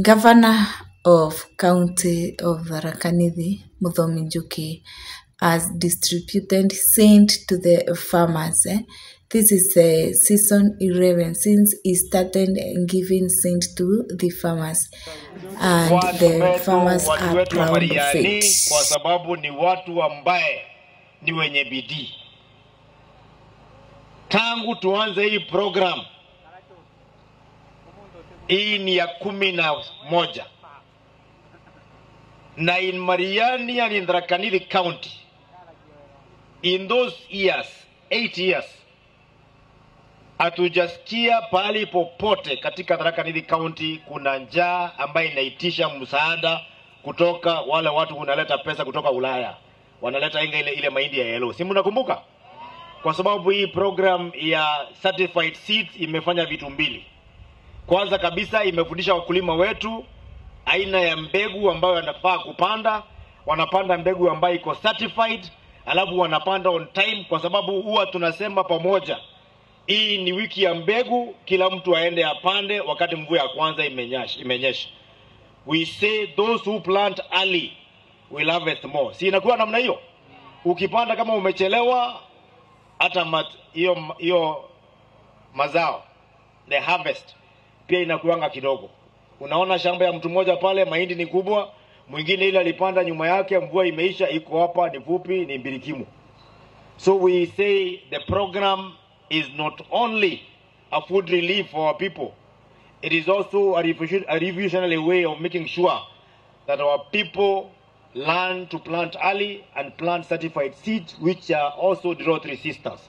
Governor of County of Tharaka Nithi, Muthomi Njuki, has distributed seed to the farmers. This is season 11 since he started giving seed to the farmers, and the farmers are proud of it. Kwa sababu ni watu ambaye ni wenye bidii. Tangu tuanze hii program, hii ni ya 11, na in Mariani and in Tharaka Nithi County, in those years, 8 years, hatujasikia pali popote katika Tharaka Nithi County kuna njaa ambaye inaitisha msaada kutoka wale watu kunaleta pesa kutoka Ulaya. Wanaleta ile mahindi ya yellow. Si mnakumbuka? Kwa sababu hii program ya certified seeds imefanya vitu mbili. Kwanza kabisa imefundisha wakulima wetu aina ya mbegu ambayo wanafaa kupanda. Wanapanda mbegu ambayo iko certified, alafu wanapanda on time, kwa sababu huwa tunasema pamoja, hii ni wiki ya mbegu, kila mtu aende apande wakati mvua ya kwanza imenyesha. We say those who plant early will harvest more. Si inakuwa namna hiyo? Ukipanda kama umechelewa, hata hiyo mazao, the harvest, pia inakuanga kidogo. Unaona shamba ya mtu mmoja pale, mahindi ni kubwa, mwingine ile alipanda nyuma yake, mvua imeisha, iko hapa ni fupi, ni mbilikimu. So we say the program is not only a food relief for our people, it is also a revolutionary way of making sure that our people learn to plant early and plant certified seeds which are also drought resistant.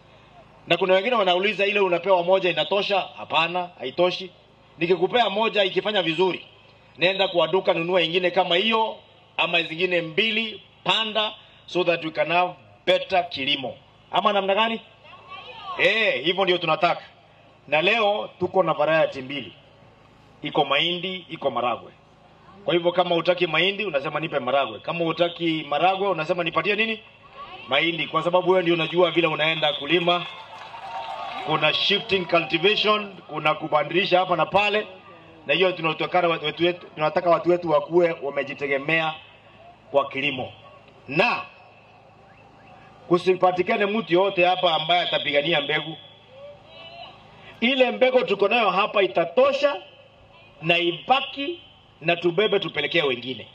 Na kuna wengine wanauliza ile unapewa moja inatosha? Hapana, haitoshi. Nikikupea moja ikifanya vizuri, nenda kwa duka nunua ingine kama hiyo ama zingine mbili, panda, so that we can have better kilimo. Ama namna gani? Hivyo ndio tunataka. Na leo tuko na variety mbili. Iko mahindi, iko maragwe. Kwa hivyo kama hutaki mahindi unasema nipe maragwe. Kama hutaki maragwe unasema nipatie nini? Mahindi, kwa sababu wewe ndio unajua vile unaenda kulima. Kuna shifting cultivation, kuna kubadilisha hapa na pale. Na hiyo tunataka watu wetu wakuwe wamejitegemea kwa kilimo. Na kusipatikane mtu yote hapa ambaye atapigania mbegu. Ile mbegu tuko nayo hapa itatosha na ibaki, na tubebe tupelekea wengine.